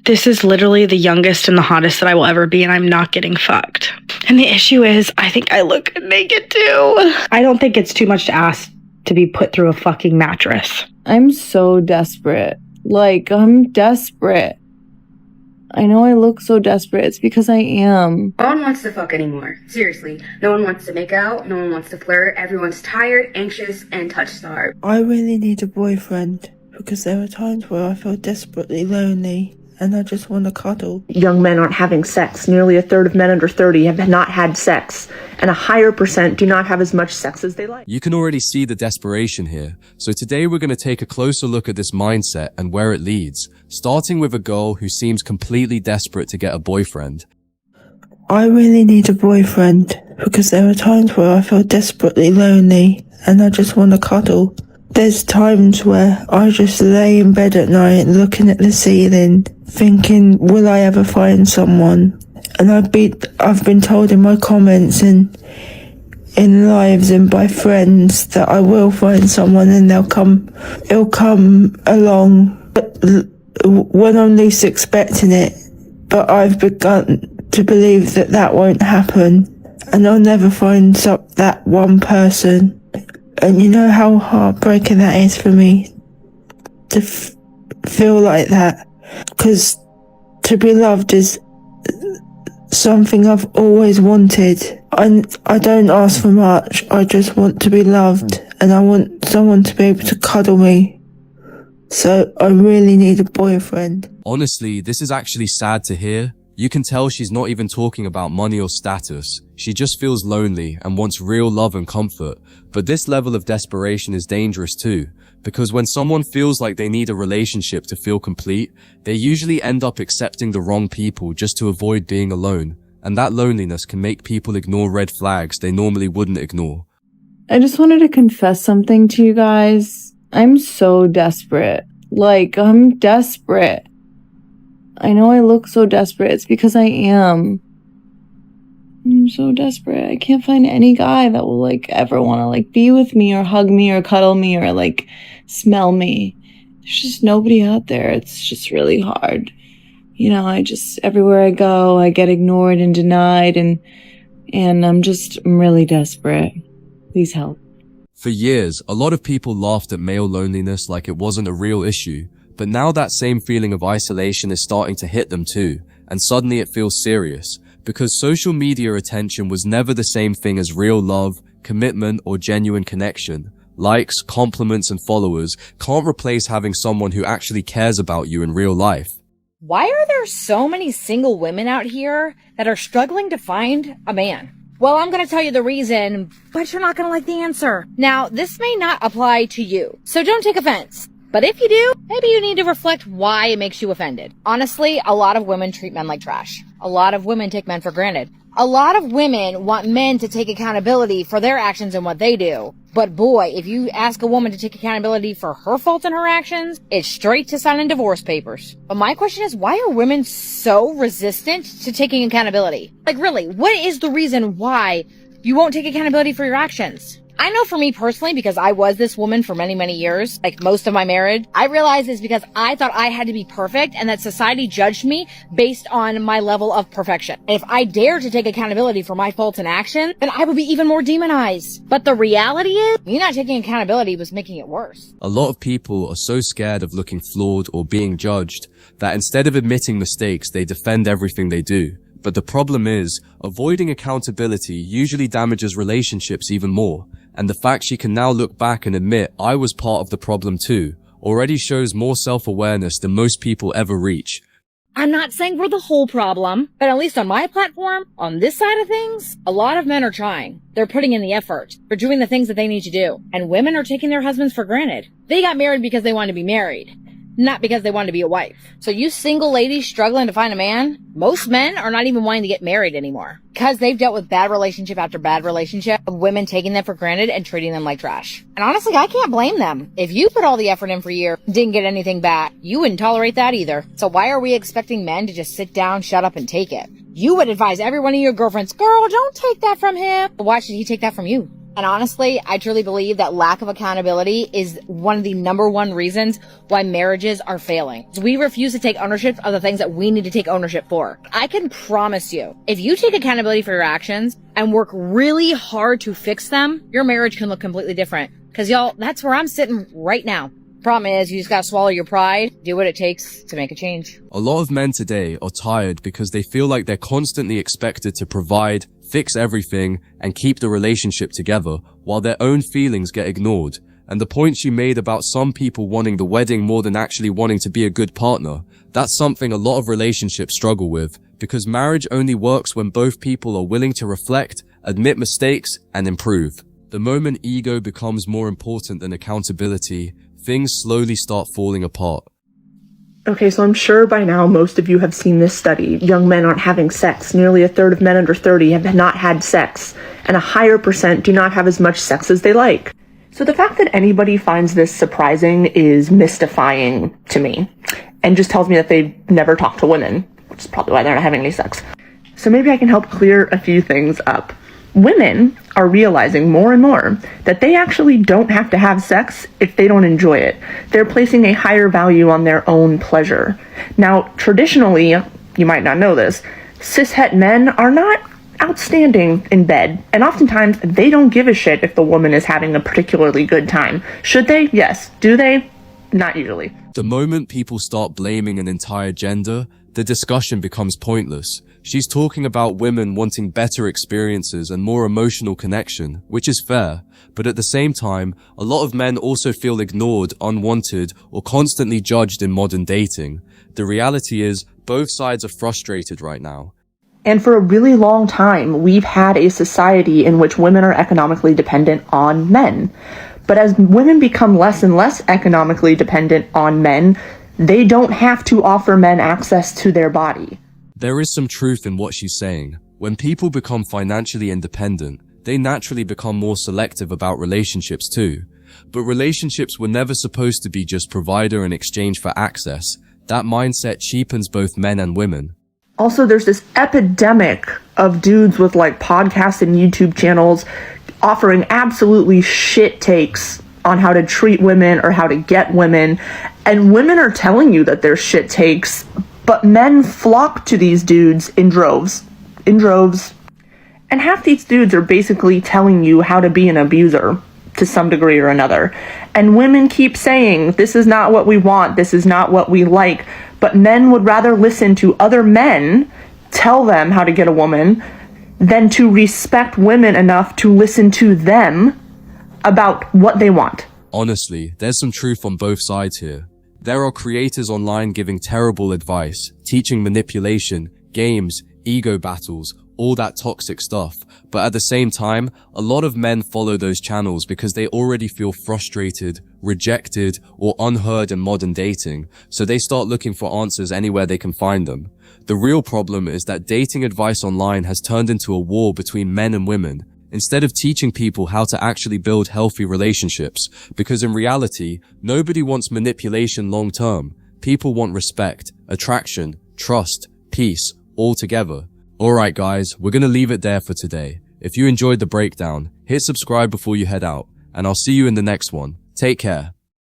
This is literally the youngest and the hottest that I will ever be, and I'm not getting fucked. And the issue is, I think I look naked too. I don't think it's too much to ask to be put through a fucking mattress. I'm so desperate. Like, I'm desperate. I know I look so desperate. It's because I am. No one wants to fuck anymore. Seriously. No one wants to make out. No one wants to flirt. Everyone's tired, anxious, and touch-starved. I really need a boyfriend because there are times where I feel desperately lonely and I just want to cuddle. Young men aren't having sex. Nearly a third of men under 30 have not had sex, and a higher percent do not have as much sex as they like. You can already see the desperation here. So today we're going to take a closer look at this mindset and where it leads, starting with a girl who seems completely desperate to get a boyfriend. I really need a boyfriend because there are times where I feel desperately lonely and I just want to cuddle. There's times where I just lay in bed at night looking at the ceiling, thinking, will I ever find someone? And I've been told in my comments and in lives and by friends that I will find someone and it'll come along when I'm least expecting it. But I've begun to believe that that won't happen and I'll never find that one person. And you know how heartbreaking that is for me to feel like that, because to be loved is something I've always wanted. I don't ask for much, I just want to be loved and I want someone to be able to cuddle me. So I really need a boyfriend. Honestly, this is actually sad to hear. You can tell she's not even talking about money or status. She just feels lonely and wants real love and comfort. But this level of desperation is dangerous too, because when someone feels like they need a relationship to feel complete, they usually end up accepting the wrong people just to avoid being alone. And that loneliness can make people ignore red flags they normally wouldn't ignore. I just wanted to confess something to you guys. I'm so desperate. Like, I'm desperate. I know I look so desperate. It's because I am. I'm so desperate. I can't find any guy that will, like, ever want to, like, be with me or hug me or cuddle me or, like, smell me. There's just nobody out there. It's just really hard. You know, everywhere I go, I get ignored and denied, and I'm really desperate. Please help. For years, a lot of people laughed at male loneliness like it wasn't a real issue. But now that same feeling of isolation is starting to hit them too, and suddenly it feels serious, because social media attention was never the same thing as real love, commitment, or genuine connection. Likes, compliments, and followers can't replace having someone who actually cares about you in real life. Why are there so many single women out here that are struggling to find a man? Well, I'm going to tell you the reason, but you're not going to like the answer. Now, this may not apply to you, so don't take offense. But if you do, maybe you need to reflect why it makes you offended. Honestly, a lot of women treat men like trash. A lot of women take men for granted. A lot of women want men to take accountability for their actions and what they do. But boy, if you ask a woman to take accountability for her fault in her actions, it's straight to signing divorce papers. But my question is, why are women so resistant to taking accountability? Like really, what is the reason why you won't take accountability for your actions? I know for me personally, because I was this woman for many, many years, like most of my marriage, I realized it's because I thought I had to be perfect and that society judged me based on my level of perfection. And if I dared to take accountability for my faults and actions, then I would be even more demonized. But the reality is, me not taking accountability was making it worse. A lot of people are so scared of looking flawed or being judged that instead of admitting mistakes, they defend everything they do. But the problem is, avoiding accountability usually damages relationships even more. And the fact she can now look back and admit I was part of the problem too already shows more self-awareness than most people ever reach. I'm not saying we're the whole problem, but at least on my platform, on this side of things, a lot of men are trying. They're putting in the effort. They're doing the things that they need to do. And women are taking their husbands for granted. They got married because they wanted to be married, not because they wanted to be a wife. So you single ladies struggling to find a man, most men are not even wanting to get married anymore because they've dealt with bad relationship after bad relationship of women taking them for granted and treating them like trash. And honestly, I can't blame them. If you put all the effort in for a year and didn't get anything back, you wouldn't tolerate that either. So why are we expecting men to just sit down, shut up, and take it? You would advise every one of your girlfriends, girl, don't take that from him. Why should he take that from you? And honestly, I truly believe that lack of accountability is one of the number one reasons why marriages are failing. We refuse to take ownership of the things that we need to take ownership for. I can promise you, if you take accountability for your actions and work really hard to fix them, your marriage can look completely different. Cause y'all, that's where I'm sitting right now. Problem is, you just gotta swallow your pride, do what it takes to make a change. A lot of men today are tired because they feel like they're constantly expected to provide, fix everything, and keep the relationship together, while their own feelings get ignored. And the points you made about some people wanting the wedding more than actually wanting to be a good partner, that's something a lot of relationships struggle with, because marriage only works when both people are willing to reflect, admit mistakes, and improve. The moment ego becomes more important than accountability, things slowly start falling apart. Okay, so I'm sure by now most of you have seen this study. Young men aren't having sex. Nearly a third of men under 30 have not had sex, and a higher percent do not have as much sex as they like. So the fact that anybody finds this surprising is mystifying to me, and just tells me that they've never talked to women, which is probably why they're not having any sex. So maybe I can help clear a few things up. Women are realizing more and more that they actually don't have to have sex if they don't enjoy it. They're placing a higher value on their own pleasure. Now, traditionally, you might not know this, cishet men are not outstanding in bed, and oftentimes they don't give a shit if the woman is having a particularly good time. Should they? Yes. Do they? Not usually. The moment people start blaming an entire gender, the discussion becomes pointless. She's talking about women wanting better experiences and more emotional connection, which is fair, but at the same time, a lot of men also feel ignored, unwanted, or constantly judged in modern dating. The reality is, both sides are frustrated right now. And for a really long time, we've had a society in which women are economically dependent on men. But as women become less and less economically dependent on men, they don't have to offer men access to their body. There is some truth in what she's saying. When people become financially independent, they naturally become more selective about relationships too. But relationships were never supposed to be just provider in exchange for access. That mindset cheapens both men and women. Also, there's this epidemic of dudes with like podcasts and YouTube channels offering absolutely shit takes on how to treat women or how to get women. And women are telling you that they're shit takes, but men flock to these dudes in droves. And half these dudes are basically telling you how to be an abuser to some degree or another. And women keep saying, this is not what we want, this is not what we like. But men would rather listen to other men tell them how to get a woman than to respect women enough to listen to them about what they want. Honestly, there's some truth on both sides here. There are creators online giving terrible advice, teaching manipulation, games, ego battles, all that toxic stuff. But at the same time, a lot of men follow those channels because they already feel frustrated, rejected, or unheard in modern dating, so they start looking for answers anywhere they can find them. The real problem is that dating advice online has turned into a war between men and women, instead of teaching people how to actually build healthy relationships, because in reality, nobody wants manipulation long term. People want respect, attraction, trust, peace, all together. Alright guys, we're gonna leave it there for today. If you enjoyed the breakdown, hit subscribe before you head out, and I'll see you in the next one. Take care.